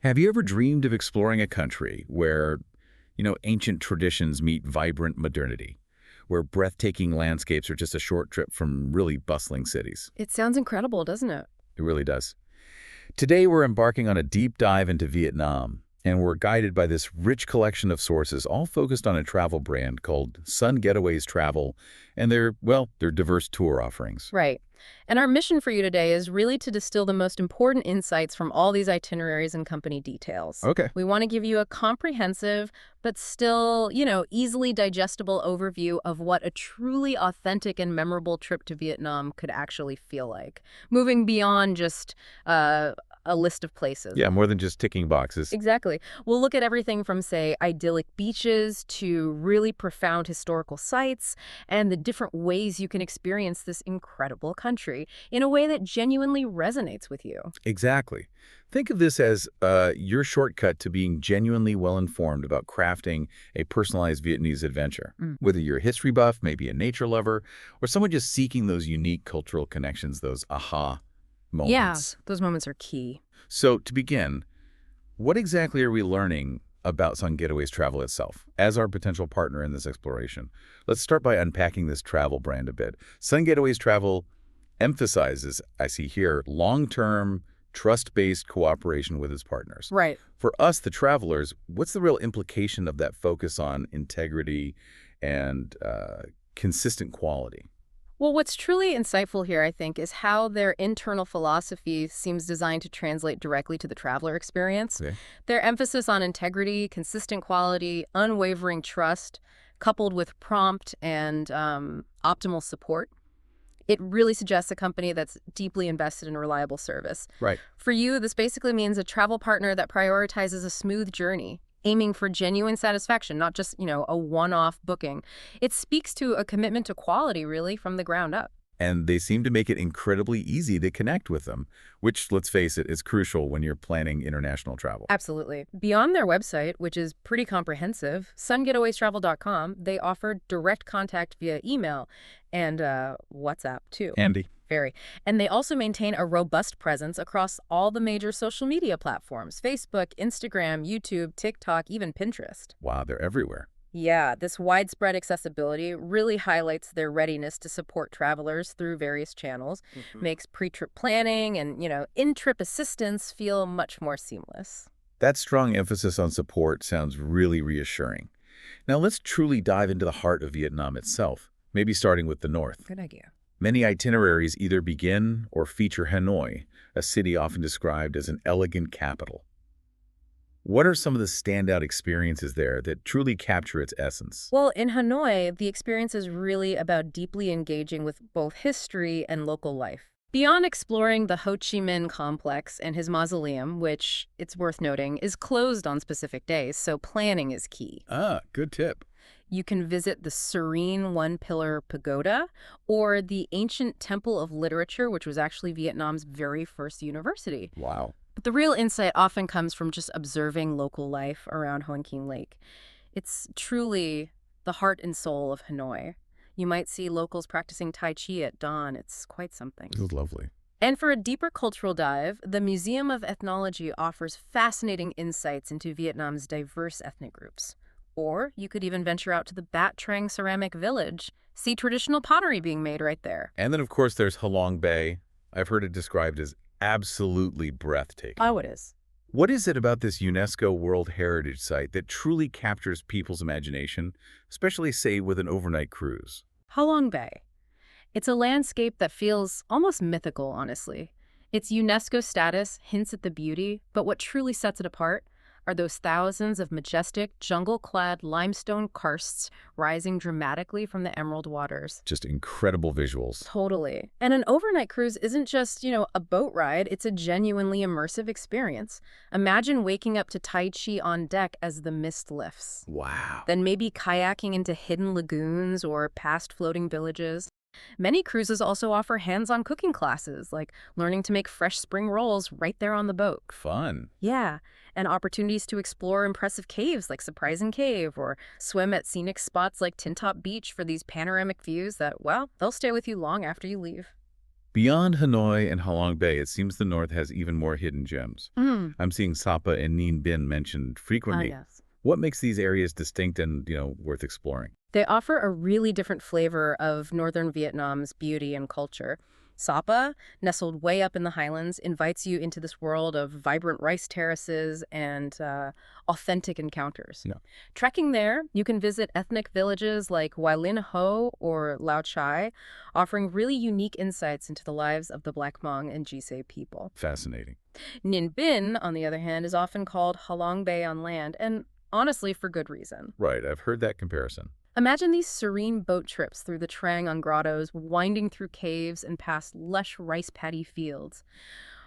Have you ever dreamed of exploring a country where, ancient traditions meet vibrant modernity, where breathtaking landscapes are just a short trip from really bustling cities? It sounds incredible, doesn't it? It really does. Today, we're embarking on a deep dive into Vietnam, and we're guided by this rich collection of sources, all focused on a travel brand called Sun Getaways Travel, and their diverse tour offerings. Right. And our mission for you today is really to distill the most important insights from all these itineraries and company details. Okay. We want to give you a comprehensive, but still, easily digestible overview of what a truly authentic and memorable trip to Vietnam could actually feel like, moving beyond just a list of places. Yeah, more than just ticking boxes. Exactly. We'll look at everything from, say, idyllic beaches to really profound historical sites and the different ways you can experience this incredible country in a way that genuinely resonates with you. Exactly. Think of this as your shortcut to being genuinely well-informed about crafting a personalized Vietnamese adventure. Whether you're a history buff, maybe a nature lover, or someone just seeking those unique cultural connections, those aha moments. Yeah, those moments are key. So to begin, what exactly are we learning about Sun Getaways Travel itself as our potential partner in this exploration? Let's start by unpacking this travel brand a bit. Sun Getaways Travel emphasizes, I see here, long-term, trust-based cooperation with its partners. Right. For us, the travelers, what's the real implication of that focus on integrity and consistent quality? Well, what's truly insightful here, I think, is how their internal philosophy seems designed to translate directly to the traveler experience. Okay. Their emphasis on integrity, consistent quality, unwavering trust, coupled with prompt and optimal support, it really suggests a company that's deeply invested in reliable service. Right. For you, this basically means a travel partner that prioritizes a smooth journey, aiming for genuine satisfaction, not just, a one-off booking. It speaks to a commitment to quality, really, from the ground up. And they seem to make it incredibly easy to connect with them, which, let's face it, is crucial when you're planning international travel. Absolutely. Beyond their website, which is pretty comprehensive, sungetawaystravel.com, they offer direct contact via email and WhatsApp, too. Andy. Very. And they also maintain a robust presence across all the major social media platforms: Facebook, Instagram, YouTube, TikTok, even Pinterest. Wow, they're everywhere. Yeah, this widespread accessibility really highlights their readiness to support travelers through various channels, makes pre-trip planning and, in-trip assistance feel much more seamless. That strong emphasis on support sounds really reassuring. Now let's truly dive into the heart of Vietnam itself, maybe starting with the north. Good idea. Many itineraries either begin or feature Hanoi, a city often described as an elegant capital. What are some of the standout experiences there that truly capture its essence? Well, in Hanoi, the experience is really about deeply engaging with both history and local life. Beyond exploring the Ho Chi Minh complex and his mausoleum, which, it's worth noting, is closed on specific days, so planning is key. Ah, good tip. You can visit the serene one-pillar pagoda or the ancient Temple of Literature, which was actually Vietnam's very first university. Wow. But the real insight often comes from just observing local life around Hoan King Lake. It's truly the heart and soul of Hanoi. You might see locals practicing Tai Chi at dawn. It's quite something. This is lovely. And for a deeper cultural dive, the Museum of Ethnology offers fascinating insights into Vietnam's diverse ethnic groups. Or you could even venture out to the Bat Trang Ceramic Village, see traditional pottery being made right there. And then, of course, there's Halong Bay. I've heard it described as absolutely breathtaking. Oh, it is. What is it about this UNESCO World Heritage Site that truly captures people's imagination, especially, say, with an overnight cruise? Halong Bay. It's a landscape that feels almost mythical, honestly. Its UNESCO status hints at the beauty, but what truly sets it apart are those thousands of majestic, jungle-clad limestone karsts rising dramatically from the emerald waters. Just incredible visuals. Totally. And an overnight cruise isn't just, a boat ride. It's a genuinely immersive experience. Imagine waking up to Tai Chi on deck as the mist lifts. Wow. Then maybe kayaking into hidden lagoons or past floating villages. Many cruises also offer hands-on cooking classes, like learning to make fresh spring rolls right there on the boat. Fun. Yeah, and opportunities to explore impressive caves like Surprising Cave or swim at scenic spots like Tin Top Beach for these panoramic views that, well, they'll stay with you long after you leave. Beyond Hanoi and Halong Bay, it seems the north has even more hidden gems. Mm. I'm seeing Sapa and Ninh Binh mentioned Ah, frequently. yes. What makes these areas distinct and, worth exploring? They offer a really different flavor of northern Vietnam's beauty and culture. Sapa, nestled way up in the highlands, invites you into this world of vibrant rice terraces and authentic encounters. Yeah. Trekking there, you can visit ethnic villages like Hoa Linh Ho or Lao Chai, offering really unique insights into the lives of the Black Hmong and Jisai people. Fascinating. Ninh Binh, on the other hand, is often called Halong Bay on land, and honestly, for good reason. Right, I've heard that comparison. Imagine these serene boat trips through the Trang on grottos, winding through caves and past lush rice paddy fields,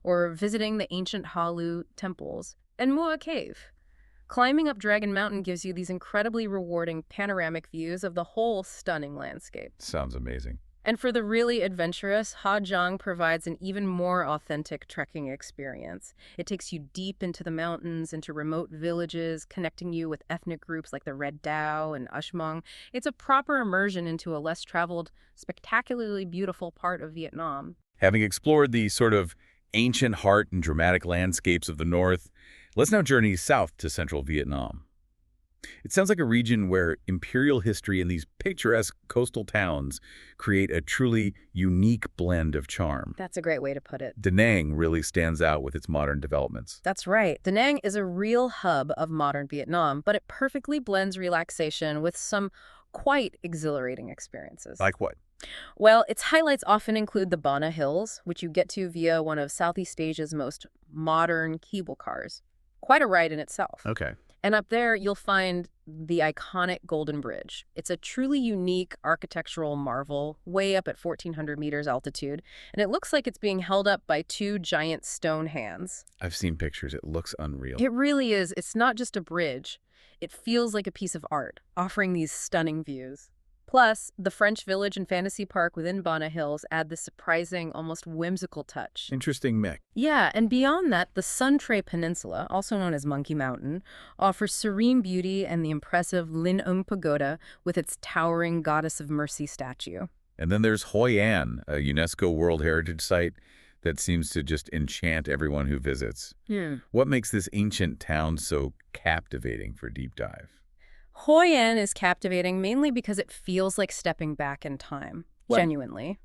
or visiting the ancient Halu temples and Mua Cave. Climbing up Dragon Mountain gives you these incredibly rewarding panoramic views of the whole stunning landscape. Sounds amazing. And for the really adventurous, Ha Giang provides an even more authentic trekking experience. It takes you deep into the mountains, into remote villages, connecting you with ethnic groups like the Red Dao and Ushmong. It's a proper immersion into a less traveled, spectacularly beautiful part of Vietnam. Having explored the sort of ancient heart and dramatic landscapes of the north, let's now journey south to central Vietnam. It sounds like a region where imperial history and these picturesque coastal towns create a truly unique blend of charm. That's a great way to put it. Da Nang really stands out with its modern developments. That's right. Da Nang is a real hub of modern Vietnam, but it perfectly blends relaxation with some quite exhilarating experiences. Like what? Well, its highlights often include the Bana Hills, which you get to via one of Southeast Asia's most modern cable cars. Quite a ride in itself. Okay. And up there, you'll find the iconic Golden Bridge. It's a truly unique architectural marvel, way up at 1,400 meters altitude, and it looks like it's being held up by two giant stone hands. I've seen pictures. It looks unreal. It really is. It's not just a bridge. It feels like a piece of art, offering these stunning views. Plus, the French Village and Fantasy Park within Bana Hills add this surprising, almost whimsical touch. Interesting mix. Yeah, and beyond that, the Sun Tre Peninsula, also known as Monkey Mountain, offers serene beauty and the impressive Lin Ung Pagoda with its towering Goddess of Mercy statue. And then there's Hoi An, a UNESCO World Heritage Site that seems to just enchant everyone who visits. What makes this ancient town so captivating for deep dive? Hoi An is captivating mainly because it feels like stepping back in time, What? genuinely.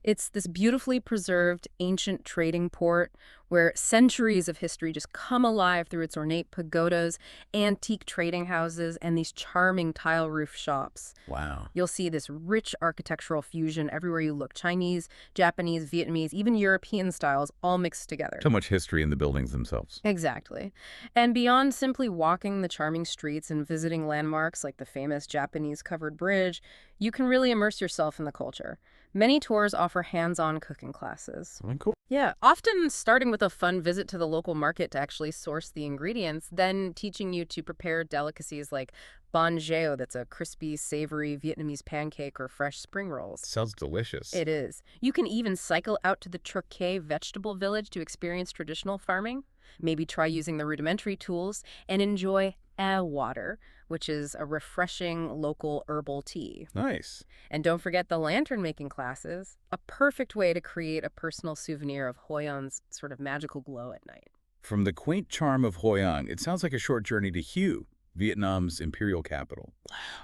It's this beautifully preserved ancient trading port where centuries of history just come alive through its ornate pagodas, antique trading houses, and these charming tile roof shops. Wow. You'll see this rich architectural fusion everywhere you look. Chinese, Japanese, Vietnamese, even European styles all mixed together. So much history in the buildings themselves. Exactly. And beyond simply walking the charming streets and visiting landmarks like the famous Japanese covered bridge, you can really immerse yourself in the culture. Many tours offer hands-on cooking classes. Something cool. Yeah, often starting with a fun visit to the local market to actually source the ingredients, then teaching you to prepare delicacies like bánh xèo, that's a crispy, savory Vietnamese pancake, or fresh spring rolls. Sounds delicious. It is. You can even cycle out to the Turquet vegetable village to experience traditional farming, maybe try using the rudimentary tools, and enjoy water, which is a refreshing local herbal tea. Nice. And don't forget the lantern-making classes, a perfect way to create a personal souvenir of Hoi An's sort of magical glow at night. From the quaint charm of Hoi An, it sounds like a short journey to Hue, Vietnam's imperial capital,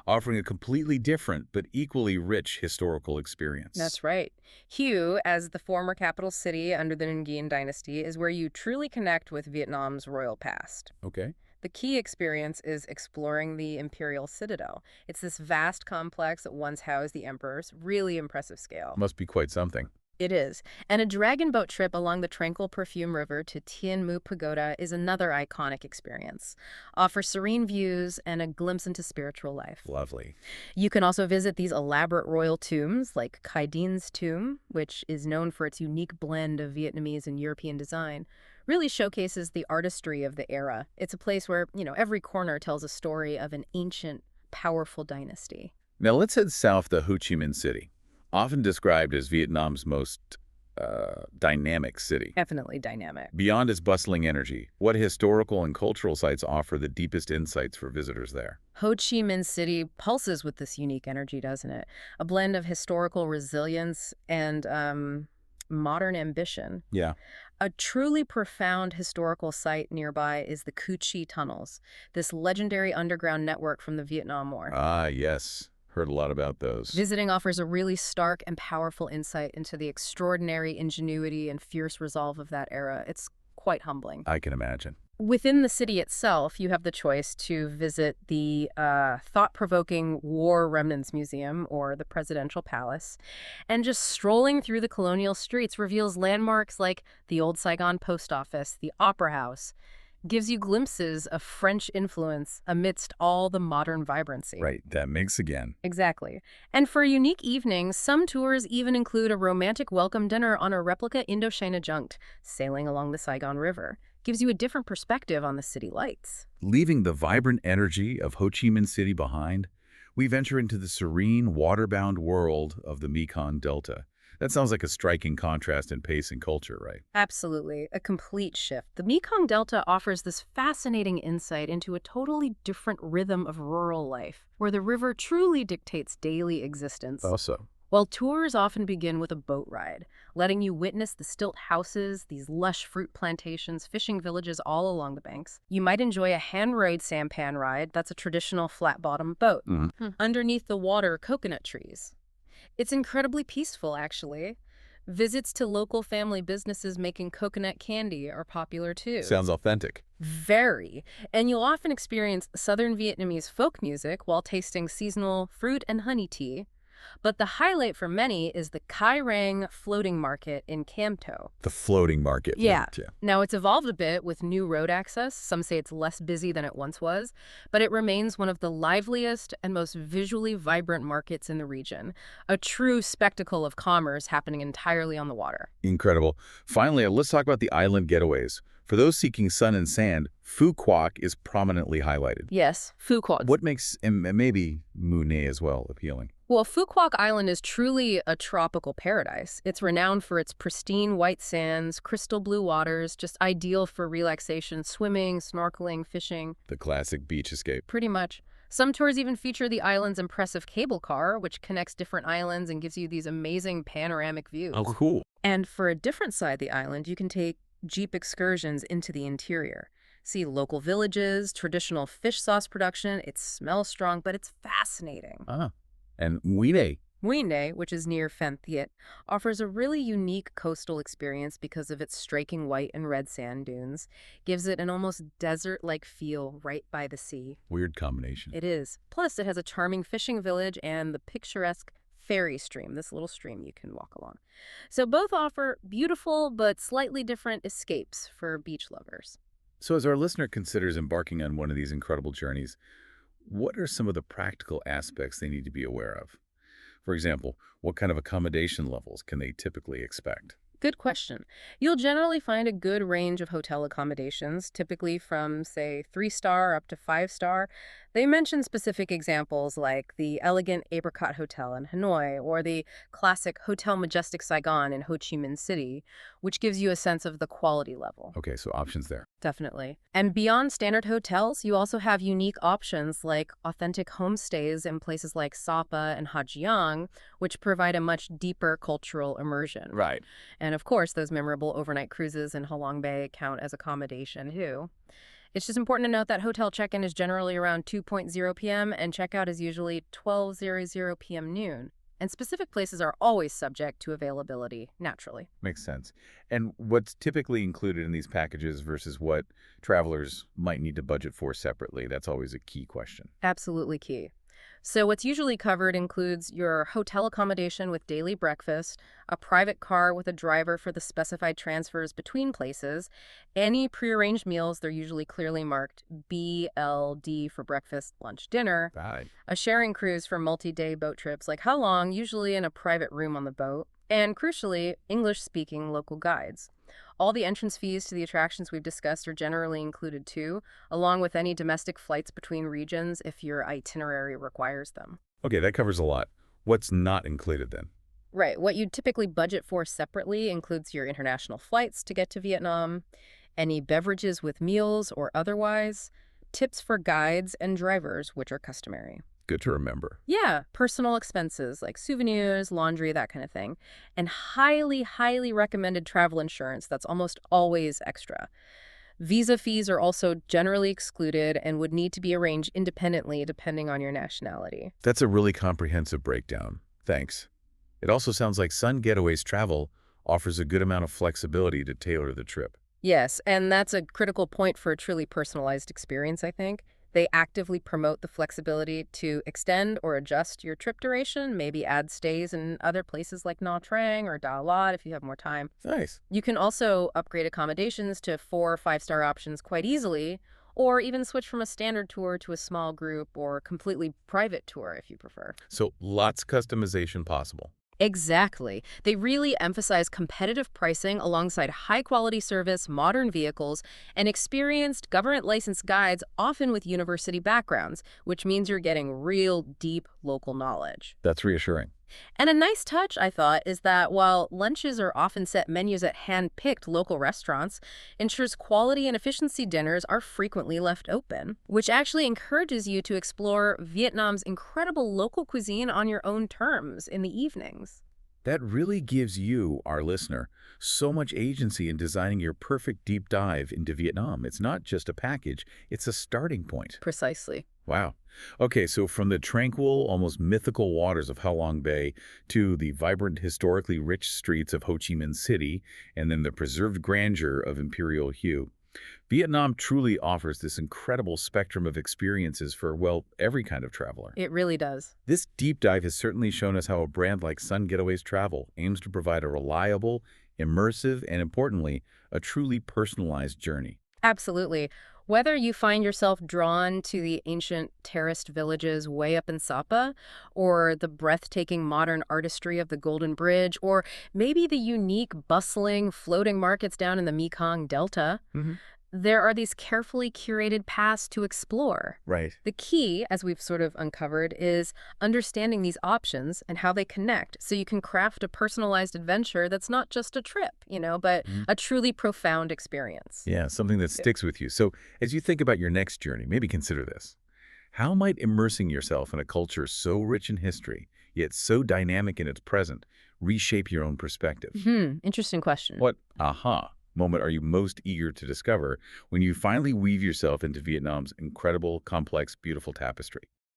offering a completely different but equally rich historical experience. That's right. Hue, as the former capital city under the Nguyen dynasty, is where you truly connect with Vietnam's royal past. Okay. The key experience is exploring the imperial citadel. It's this vast complex that once housed the emperors, really impressive scale. Must be quite something. It is. And a dragon boat trip along the tranquil Perfume River to Tien Mu Pagoda is another iconic experience. Offers serene views and a glimpse into spiritual life. Lovely. You can also visit these elaborate royal tombs like Khai Dinh's tomb, which is known for its unique blend of Vietnamese and European design. Really showcases the artistry of the era. It's a place where, every corner tells a story of an ancient, powerful dynasty. Now let's head south to Ho Chi Minh City, often described as Vietnam's most dynamic city. Definitely dynamic. Beyond its bustling energy, what historical and cultural sites offer the deepest insights for visitors there? Ho Chi Minh City pulses with this unique energy, doesn't it? A blend of historical resilience and modern ambition. Yeah. A truly profound historical site nearby is the Cu Chi Tunnels, this legendary underground network from the Vietnam War. Ah, yes. Heard a lot about those. Visiting offers a really stark and powerful insight into the extraordinary ingenuity and fierce resolve of that era. It's quite humbling. I can imagine. Within the city itself, you have the choice to visit the thought-provoking War Remnants Museum or the Presidential Palace. And just strolling through the colonial streets reveals landmarks like the old Saigon Post Office, the Opera House, gives you glimpses of French influence amidst all the modern vibrancy. Right, that mix again. Exactly. And for unique evenings, some tours even include a romantic welcome dinner on a replica Indochina junct sailing along the Saigon River. Gives you a different perspective on the city lights. Leaving the vibrant energy of Ho Chi Minh City behind, we venture into the serene, waterbound world of the Mekong Delta. That sounds like a striking contrast in pace and culture, right? Absolutely, a complete shift. The Mekong Delta offers this fascinating insight into a totally different rhythm of rural life, where the river truly dictates daily existence. Also. While tours often begin with a boat ride, letting you witness the stilt houses, these lush fruit plantations, fishing villages all along the banks. You might enjoy a hand-rowed sampan ride that's a traditional flat-bottom boat. Underneath the water, coconut trees. It's incredibly peaceful, actually. Visits to local family businesses making coconut candy are popular too. Sounds authentic. Very. And you'll often experience Southern Vietnamese folk music while tasting seasonal fruit and honey tea. But the highlight for many is the Kai Rang floating market in Cam To. The floating market. Yeah. Now, it's evolved a bit with new road access. Some say it's less busy than it once was, but it remains one of the liveliest and most visually vibrant markets in the region. A true spectacle of commerce happening entirely on the water. Incredible. Finally, let's talk about the island getaways. For those seeking sun and sand, Phu Quoc is prominently highlighted. Yes, Phu Quoc. What makes, and maybe Mune as well, appealing? Well, Phu Quoc Island is truly a tropical paradise. It's renowned for its pristine white sands, crystal blue waters, just ideal for relaxation, swimming, snorkeling, fishing. The classic beach escape. Pretty much. Some tours even feature the island's impressive cable car, which connects different islands and gives you these amazing panoramic views. Oh, cool. And for a different side of the island, you can take jeep excursions into the interior. See local villages, traditional fish sauce production. It smells strong, but it's fascinating. And Wine. Wine, which is near Phan Thiet, offers a really unique coastal experience because of its striking white and red sand dunes. Gives it an almost desert-like feel right by the sea. Weird combination. It is. Plus, it has a charming fishing village and the picturesque ferry stream, this little stream you can walk along. So both offer beautiful but slightly different escapes for beach lovers. So as our listener considers embarking on one of these incredible journeys, what are some of the practical aspects they need to be aware of? For example, what kind of accommodation levels can they typically expect? Good question. You'll generally find a good range of hotel accommodations, typically from, say, 3-star up to 5-star. They mention specific examples like the elegant Apricot Hotel in Hanoi or the classic Hotel Majestic Saigon in Ho Chi Minh City, which gives you a sense of the quality level. Okay, so options there. Definitely. And beyond standard hotels, you also have unique options like authentic homestays in places like Sapa and Hajiang, which provide a much deeper cultural immersion. Right. And of course, those memorable overnight cruises in Halong Bay count as accommodation too. It's just important to note that hotel check-in is generally around 2:00 p.m. and checkout is usually 12:00 p.m. noon. And specific places are always subject to availability, naturally. Makes sense. And what's typically included in these packages versus what travelers might need to budget for separately? That's always a key question. Absolutely key. So what's usually covered includes your hotel accommodation with daily breakfast, a private car with a driver for the specified transfers between places, any prearranged meals, they're usually clearly marked BLD for breakfast, lunch, dinner, Right. a sharing cruise for multi-day boat trips, like how long, usually in a private room on the boat, and crucially, English-speaking local guides. All the entrance fees to the attractions we've discussed are generally included too, along with any domestic flights between regions if your itinerary requires them. Okay, that covers a lot. What's not included then? Right. What you'd typically budget for separately includes your international flights to get to Vietnam, any beverages with meals or otherwise, tips for guides and drivers, which are customary. Good to remember. Yeah, personal expenses like souvenirs, laundry, that kind of thing. And highly, highly recommended travel insurance that's almost always extra. Visa fees are also generally excluded and would need to be arranged independently depending on your nationality. That's a really comprehensive breakdown. Thanks. It also sounds like Sun Getaways Travel offers a good amount of flexibility to tailor the trip. Yes, and that's a critical point for a truly personalized experience, I think. They actively promote the flexibility to extend or adjust your trip duration, maybe add stays in other places like Nha Trang or Da Lat if you have more time. Nice. You can also upgrade accommodations to 4 or 5 star options quite easily, or even switch from a standard tour to a small group or completely private tour if you prefer. So lots customization possible. Exactly. They really emphasize competitive pricing alongside high-quality service, modern vehicles, and experienced government-licensed guides, often with university backgrounds, which means you're getting real deep local knowledge. That's reassuring. And a nice touch, I thought, is that while lunches are often set menus at hand-picked local restaurants, ensures quality and efficiency dinners are frequently left open, which actually encourages you to explore Vietnam's incredible local cuisine on your own terms in the evenings. That really gives you, our listener, so much agency in designing your perfect deep dive into Vietnam. It's not just a package, it's a starting point. Precisely. Wow. Okay, so from the tranquil, almost mythical waters of Ha Long Bay to the vibrant, historically rich streets of Ho Chi Minh City, and then the preserved grandeur of Imperial Hue, Vietnam truly offers this incredible spectrum of experiences for, well, every kind of traveler. It really does. This deep dive has certainly shown us how a brand like Sun Getaways Travel aims to provide a reliable, immersive, and importantly, a truly personalized journey. Absolutely. Whether you find yourself drawn to the ancient terraced villages way up in Sapa, or the breathtaking modern artistry of the Golden Bridge, or maybe the unique, bustling, floating markets down in the Mekong Delta, there are these carefully curated paths to explore. Right. The key, as we've sort of uncovered, is understanding these options and how they connect so you can craft a personalized adventure that's not just a trip, but a truly profound experience. Yeah, something that sticks with you. So as you think about your next journey, maybe consider this. How might immersing yourself in a culture so rich in history, yet so dynamic in its present, reshape your own perspective? Interesting question. What aha moment are you most eager to discover when you finally weave yourself into Vietnam's incredible, complex, beautiful tapestry?